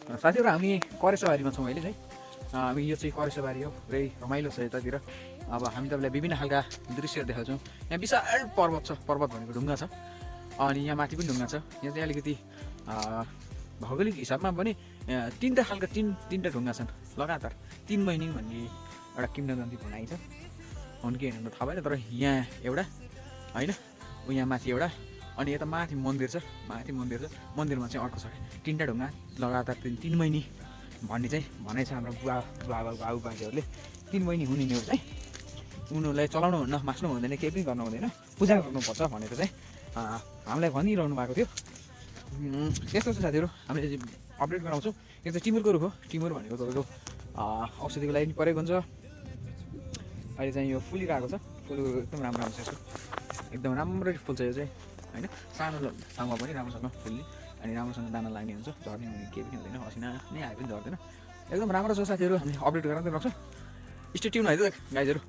साथीहरू हामी करेसोबारीमा छौँ अहिले चाहिँ हामी यो चाहिँ करेसोबारी हो पुरै रमाइलो छ यतातिर अब हामी तपाईँलाई विभिन्न खालका दृश्यहरू देखाउँछौँ यहाँ विशाल पर्वत छ पर्वत भनेको ढुङ्गा छ अनि यहाँ माथि पनि ढुङ्गा छ यहाँ चाहिँ अलिकति भौगोलिक हिसाबमा पनि तिनवटा ढुङ्गा छन् लगातार 3 महिने भन्ने एउटा किम्बदन्ती भनाइ छ हुन् कि होइन थाहा भएन तर यहाँ एउटा होइन यहाँ माथि एउटा अनि यता माथि मन्दिर छ मन्दिरमा चाहिँ अर्को छ 3वटा ढुङ्गा लगातार 3 महिने भन्ने चाहिँ भनाइ छ हाम्रो बाबु बाजेहरूले 3 महिने हुने नेउ चाहिँ उनीहरूलाई चलाउनु हुन्न मास्नु हुँदैन केही पनि गर्नु हुँदैन पूजा गर्नुपर्छ भनेर चाहिँ हामीलाई भनिरहनु भएको थियो त्यस्तो छ साथीहरू हामीले अपडेट गराउँछौँ यो चाहिँ टिमुरको रुख हो टिमुर भनेको तपाईँको औषधिको लागि पनि परेको हुन्छ अहिले चाहिँ यो फुलिरहेको छ फुल एकदम राम्रो आउँछ यसको एकदम राम्ररी फुल्छ यो चाहिँ होइन सानो ठाउँमा पनि राम्रोसँग फुल्ने अनि राम्रोसँग दाना लाग्ने हुन्छ झर्ने हुने केही पनि हुँदैन असिना नै आए पनि झर्दैन एकदम राम्रो छ साथीहरू हामीले अपडेट गराउँदै राख्छौँ स्टे ट्युन है त गाइजहरू